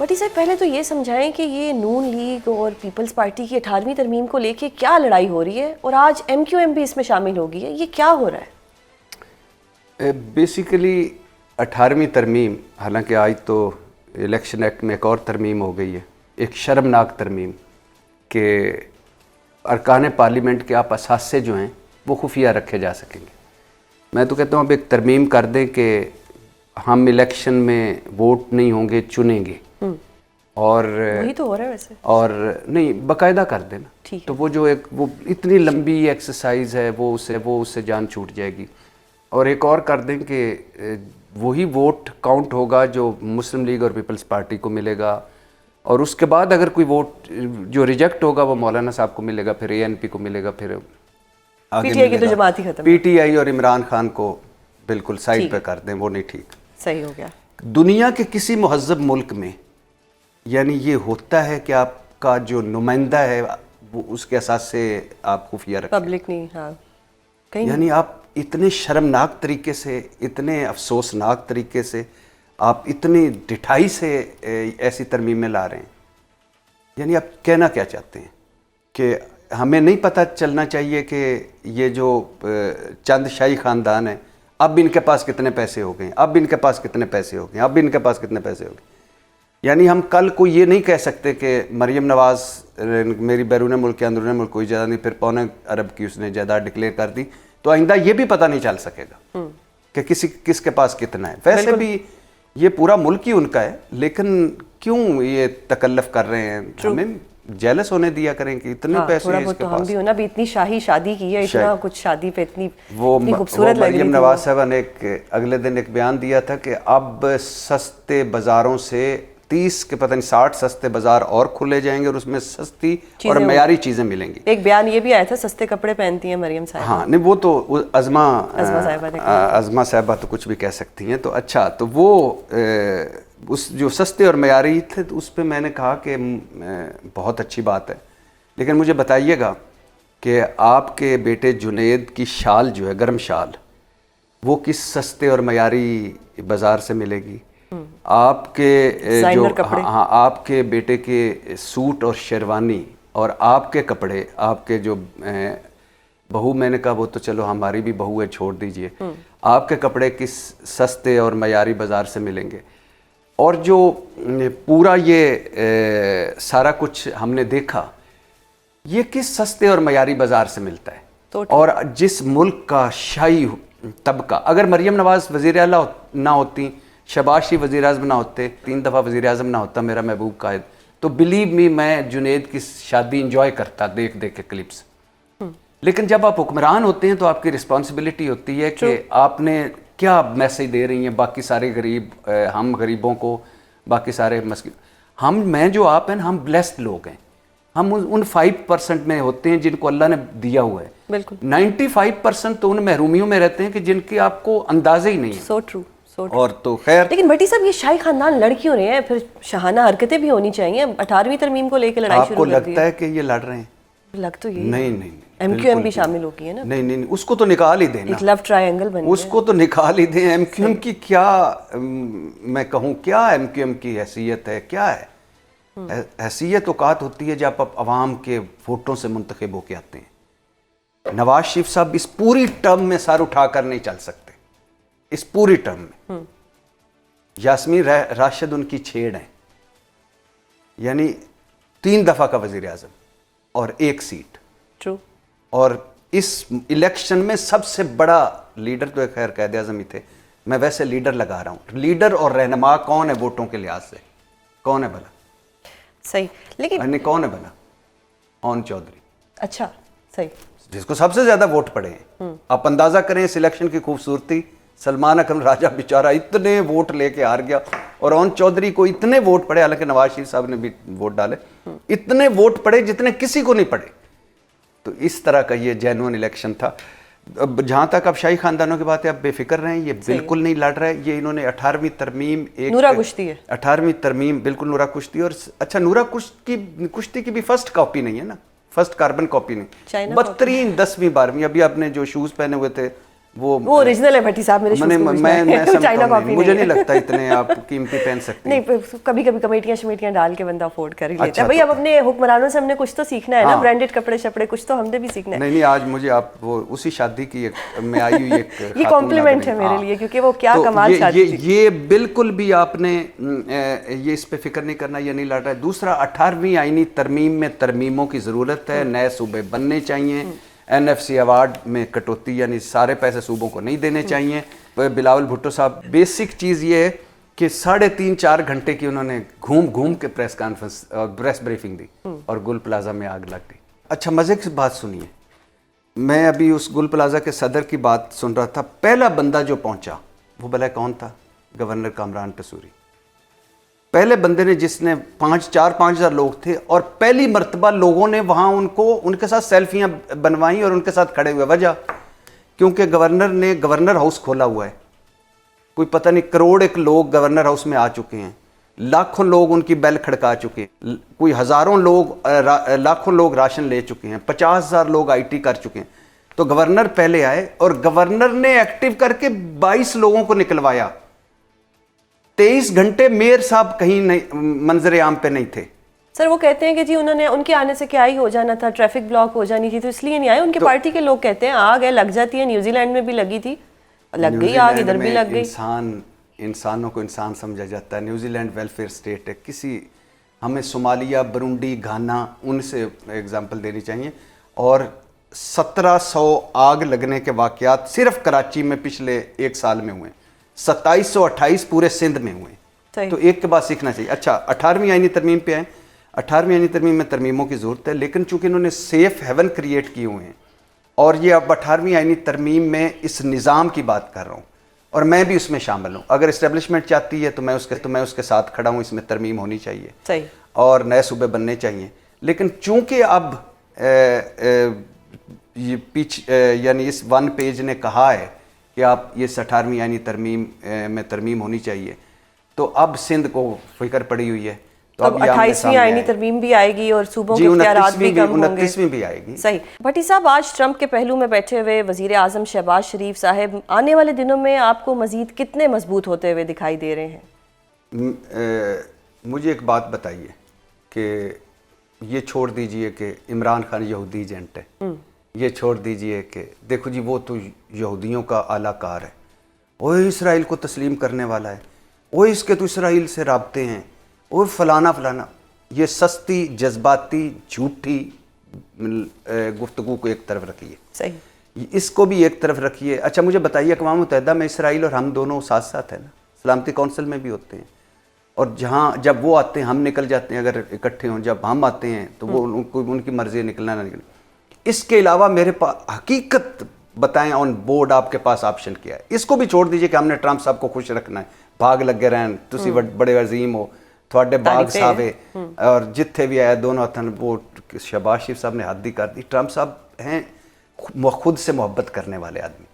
بٹی صاحب پہلے تو یہ سمجھائیں کہ یہ نون لیگ اور پیپلز پارٹی کی 18ویں ترمیم کو لے کے کیا لڑائی ہو رہی ہے، اور آج ایم کیو ایم بھی اس میں شامل ہو گئی ہے، یہ کیا ہو رہا ہے؟ بیسیکلی 18ویں ترمیم، حالانکہ آج تو الیکشن ایکٹ میں ایک اور ترمیم ہو گئی ہے، ایک شرمناک ترمیم کہ ارکان پارلیمنٹ کے آپ اثاثے جو ہیں وہ خفیہ رکھے جا سکیں گے۔ میں تو کہتا ہوں اب ایک ترمیم کر دیں کہ ہم الیکشن میں ووٹ نہیں ہوں گے، چنیں گے، اور وہی تو ہو رہا ہے ویسے، اور نہیں باقاعدہ کر دینا، تو وہ جو ایک وہ اتنی لمبی ایکسرسائز ہے وہ اس سے جان چھوٹ جائے گی۔ اور ایک اور کر دیں کہ وہی ووٹ کاؤنٹ ہوگا جو مسلم لیگ اور پیپلز پارٹی کو ملے گا، اور اس کے بعد اگر کوئی ووٹ جو ریجیکٹ ہوگا وہ مولانا صاحب کو ملے گا، پھر اے این پی کو ملے گا، پھر پی ٹی آئی کی تو جماعت ہی ختم ہے، پی ٹی آئی اور عمران خان کو بالکل سائڈ پہ کر دیں، وہ نہیں ٹھیک، صحیح ہو گیا۔ دنیا کے کسی مہذب ملک میں یعنی یہ ہوتا ہے کہ آپ کا جو نمائندہ ہے وہ اس کے اساس سے آپ خفیہ رکھیں، پبلک نہیں، ہاں، یعنی آپ اتنے شرمناک طریقے سے، اتنے افسوسناک طریقے سے، آپ اتنی ڈٹھائی سے ایسی ترمیمیں لا رہے ہیں۔ یعنی آپ کہنا کیا چاہتے ہیں کہ ہمیں نہیں پتہ چلنا چاہیے کہ یہ جو چند شاہی خاندان ہیں اب ان کے پاس کتنے پیسے ہو گئے، اب ان کے پاس کتنے پیسے ہو گئے، اب ان کے پاس کتنے پیسے ہو گئے۔ یعنی ہم کل کو یہ نہیں کہہ سکتے کہ مریم نواز میری بیرون ملک کے اندرون ملک کوئی جائیداد نہیں، پھر پونے ارب کی اس نے جائیداد ڈکلیئر کر دی، تو آئندہ یہ بھی پتہ نہیں چل سکے گا کہ کس کے پاس کتنا ہے۔ ویسے بھی یہ پورا ملک ہی ان کا ہے، لیکن کیوں یہ تکلف کر رہے ہیں؟ ہمیں جیلس ہونے دیا کریں کہ اتنے پیسے ہیں اس کے پاس۔ ہم بھی ہونا بھی اتنی شاہی شادی کی ہے، اتنا کچھ شادی پہ اتنی خوبصورت لگ رہی تھی۔ مریم نواز صاحبہ نے اگلے دن ایک بیان دیا تھا کہ اب سستے بازاروں سے 30 کے پتہ نہیں 60 سستے بازار اور کھلے جائیں گے، اور اس میں سستی اور معیاری چیزیں ملیں گی۔ ایک بیان یہ بھی آیا تھا سستے کپڑے پہنتی ہیں مریم صاحبہ۔ ہاں نہیں، وہ تو عظمہ صاحبہ تو کچھ بھی کہہ سکتی ہیں۔ تو اچھا، تو وہ اس جو سستے اور معیاری تھے اس پہ میں نے کہا کہ بہت اچھی بات ہے، لیکن مجھے بتائیے گا کہ آپ کے بیٹے جنید کی شال جو ہے، گرم شال، وہ کس سستے اور معیاری بازار سے ملے گی؟ آپ کے جو آپ کے بیٹے کے سوٹ اور شیروانی اور آپ کے کپڑے، آپ کے جو بہو، میں نے کہا وہ تو چلو ہماری بھی بہو ہے، چھوڑ دیجئے، آپ کے کپڑے کس سستے اور معیاری بازار سے ملیں گے؟ اور جو پورا یہ سارا کچھ ہم نے دیکھا، یہ کس سستے اور معیاری بازار سے ملتا ہے؟ اور جس ملک کا شاہی طبقہ، اگر مریم نواز وزیر اعلیٰ نہ ہوتی، شہباز شریف وزیر اعظم نہ ہوتے، 3 دفعہ وزیر اعظم نہ ہوتا میرا محبوب قائد، تو بلیو می میں جنید کی شادی انجوائے کرتا دیکھ کے کلپس۔ لیکن جب آپ حکمران ہوتے ہیں تو آپ کی رسپانسبلٹی ہوتی ہے کہ آپ نے کیا میسیج دے رہی ہیں باقی سارے غریب، ہم غریبوں کو، باقی سارے میں جو آپ ہیں، ہم بلیسڈ لوگ ہیں، ہم ان 5% میں ہوتے ہیں جن کو اللہ نے دیا ہوا ہے۔ بالکل 95% تو ان محرومیوں میں رہتے ہیں کہ جن کی آپ کو اندازے ہی نہیں ہے۔ So true. اور تو خیر، لیکن بٹی صاحب یہ شاہی خاندان لڑ کیوں رہے ہیں؟ پھر شاہانہ حرکتیں بھی ہونی چاہیے۔ 18ویں ترمیم کو لے کے لڑائی شروع آپ کو لگتا ہے کہ یہ لڑ رہے ہیں؟ لگ تو یہ نہیں، ایم کیو ایم بھی شامل ہو گئی ہے نا۔ نہیں، اس کو تو نکال ہی دیں، ایک لو ٹرائنگل بن گیا، اس کو تو نکال ہی دیں۔ ایم کیو ایم کی کیا میں کہوں، کیا ایم کیو ایم کی حیثیت ہے؟ کیا ہے حیثیت؟ اوقات ہوتی ہے جب آپ عوام کے ووٹوں سے منتخب ہو کے آتے ہیں۔ نواز شریف صاحب اس پوری ٹرم میں سر اٹھا کر نہیں چل سکتے، اس پوری ٹرم میں۔ یاسمین راشد ان کی چھیڑ ہیں، یعنی 3 دفعہ کا وزیر اعظم اور 1 سیٹ، اور اس الیکشن میں سب سے بڑا لیڈر تو خیر قائد اعظم ہی تھے، میں ویسے لیڈر لگا رہا ہوں۔ لیڈر اور رہنما کون ہے ووٹوں کے لحاظ سے؟ کون ہے بھلا؟ صحیح، لیکن کون ہے بھلا؟ اون چودھری۔ اچھا، صحیح، جس کو سب سے زیادہ ووٹ پڑے ہیں۔ آپ اندازہ کریں اس الیکشن کی خوبصورتی، سلمان اکرم راجہ بیچارہ اتنے ووٹ لے کے ہار گیا، اور اون چودھری کو اتنے ووٹ پڑے، حالانکہ نواز شریف صاحب نے بھی ووٹ ڈالے، اتنے ووٹ پڑے جتنے کسی کو نہیں پڑے۔ تو اس طرح کا یہ جینوئن الیکشن تھا۔ اب جہاں تک اب شاہی خاندانوں کی بات ہے، اب بے فکر رہیں، یہ بالکل نہیں لڑ رہے۔ یہ انہوں نے 18ویں ترمیم، نورا کشتی ہے، 18ویں ترمیم بالکل نورا کشتی، اور اچھا نورا کشتی کی بھی فرسٹ کاپی نہیں ہے نا، فرسٹ کاربن کاپی نہیں، بدترین 10ویں 12ویں۔ ابھی آپ نے جو شوز پہنے ہوئے تھے وہ اوریجنل ہے بھٹی صاحب، میرے میں چائنا کاپی مجھے نہیں لگتا اتنے آپ قیمتی پہن سکتے ہیں. نہیں، کبھی کبھی کمیٹیاں شمیٹیاں ڈال کے بندہ افورڈ کر ہی لیتا ہے. بھائی اب اپنے حکمرانوں سے ہم نے کچھ تو سیکھنا ہے نا، برانڈیڈ کپڑے شپڑے کچھ تو ہم نے بھی سیکھنا ہے. نہیں آج مجھے آپ وہ اسی شادی کی میں آئی ہوئی ایک یہ کمپلیمنٹ ہے میرے لیے، کیونکہ وہ کیا کمال شادی تھی. یہ بالکل بھی آپ نے یہ اس پہ فکر نہیں کرنا، یہ نہیں لڑ رہا ہے. دوسرا 18ویں آئینی ترمیم میں ترمیموں کی ضرورت ہے، نئے صوبے بننے چاہیے. NFC ایوارڈ میں کٹوتی یعنی سارے پیسے صوبوں کو نہیں دینے چاہیے. بلاول بھٹو صاحب بیسک چیز یہ ہے کہ 3.5-4 گھنٹے کی انہوں نے گھوم کے پریس کانفرنس اور پریس بریفنگ دی اور گل پلازا میں آگ لگ گئی. اچھا مزے کی بات سنیے، میں ابھی اس گل پلازا کے صدر کی بات سن رہا تھا. پہلا بندہ جو پہنچا وہ بھلا کون تھا؟ گورنر کامران ٹسوری. پہلے بندے نے جس نے 5,000 لوگ تھے اور پہلی مرتبہ لوگوں نے وہاں ان کے ساتھ سیلفیاں بنوائیں اور ان کے ساتھ کھڑے ہوئے. وجہ کیونکہ گورنر نے گورنر ہاؤس کھولا ہوا ہے. کوئی پتہ نہیں کروڑ ایک لوگ گورنر ہاؤس میں آ چکے ہیں، لاکھوں لوگ ان کی بیل کھڑکا چکے ہیں، کوئی لاکھوں لوگ راشن لے چکے ہیں، 50,000 لوگ IT کر چکے ہیں. تو گورنر پہلے آئے اور گورنر نے ایکٹیو کر کے 22 لوگوں کو نکلوایا. 23 گھنٹے میئر صاحب کہیں نہیں منظر عام پہ نہیں تھے. سر وہ کہتے ہیں کہ جی انہوں نے ان کے آنے سے کیا ہی ہو جانا تھا، ٹریفک بلاک ہو جانی تھی تو اس لیے نہیں آئے. ان کے پارٹی کے لوگ کہتے ہیں آگ ہے لگ جاتی ہے، نیوزی لینڈ میں بھی لگی تھی، لگ گئی آگ، ادھر بھی لگ گئی. انسانوں کو انسان سمجھا جاتا ہے. نیوزی لینڈ ویلفیئر اسٹیٹ ہے. ہمیں صومالیہ، برونڈی، گھانا ان سے ایگزامپل دینی چاہیے. اور 1700 آگ لگنے کے واقعات صرف کراچی میں پچھلے 1 سال میں ہوئے، 2728 پورے سندھ میں ہوئے. تو ایک کے بعد سیکھنا چاہیے. اچھا 18ویں آئینی ترمیم پہ آئیں. 18ویں آئینی ترمیم میں ترمیموں کی ضرورت ہے، لیکن چونکہ انہوں نے سیف ہیون کریٹ کیے ہوئے ہیں اور یہ اب 18ویں آئینی ترمیم میں اس نظام کی بات کر رہا ہوں اور میں بھی اس میں شامل ہوں. اگر اسٹیبلشمنٹ چاہتی ہے تو میں اس کے ساتھ کھڑا ہوں. اس میں ترمیم ہونی چاہیے اور نئے صوبے بننے چاہیے. لیکن چونکہ اب یعنی اس 1 پیج نے کہا ہے کہ آپ یہ 18ویں آئینی ترمیم میں ترمیم ہونی چاہیے، تو اب سندھ کو فکر پڑی ہوئی ہے. تو اب 28ویں آئینی ترمیم بھی آئے گی اور صوبوں کے اختیارات بھی کم ہوں گے. 29ویں بھی آئے گی. صحیح. بھٹی صاحب آج ٹرمپ کے پہلو میں بیٹھے ہوئے وزیر اعظم شہباز شریف صاحب آنے والے دنوں میں آپ کو مزید کتنے مضبوط ہوتے ہوئے دکھائی دے رہے ہیں؟ مجھے ایک بات بتائیے کہ یہ چھوڑ دیجئے کہ عمران خان یہودی ایجنٹ ہے، یہ چھوڑ دیجئے کہ دیکھو جی وہ تو یہودیوں کا اعلیٰ کار ہے، وہ اسرائیل کو تسلیم کرنے والا ہے، وہ اس کے تو اسرائیل سے رابطے ہیں اور فلانا. یہ سستی جذباتی جھوٹی گفتگو کو ایک طرف رکھیے. صحیح. اس کو بھی ایک طرف رکھیے. اچھا مجھے بتائیے اقوام متحدہ میں اسرائیل اور ہم دونوں ساتھ ساتھ ہیں نا، سلامتی کونسل میں بھی ہوتے ہیں، اور جب وہ آتے ہیں ہم نکل جاتے ہیں. اگر اکٹھے ہوں، جب ہم آتے ہیں تو وہ ان کی مرضی نکلنا نہ نکلنا. اس کے علاوہ میرے پاس حقیقت بتائیں آن بورڈ آپ کے پاس آپشن کیا ہے. اس کو بھی چھوڑ دیجئے کہ ہم نے ٹرمپ صاحب کو خوش رکھنا ہے، بھاگ لگے رہن تسی بڑے عظیم ہو، تھوڑے باغ صاحب اور جتھے بھی آیا دونوں ہاتھوں. وہ شہباز شریف صاحب نے حد ہی کر دی. ٹرمپ صاحب ہیں خود سے محبت کرنے والے آدمی.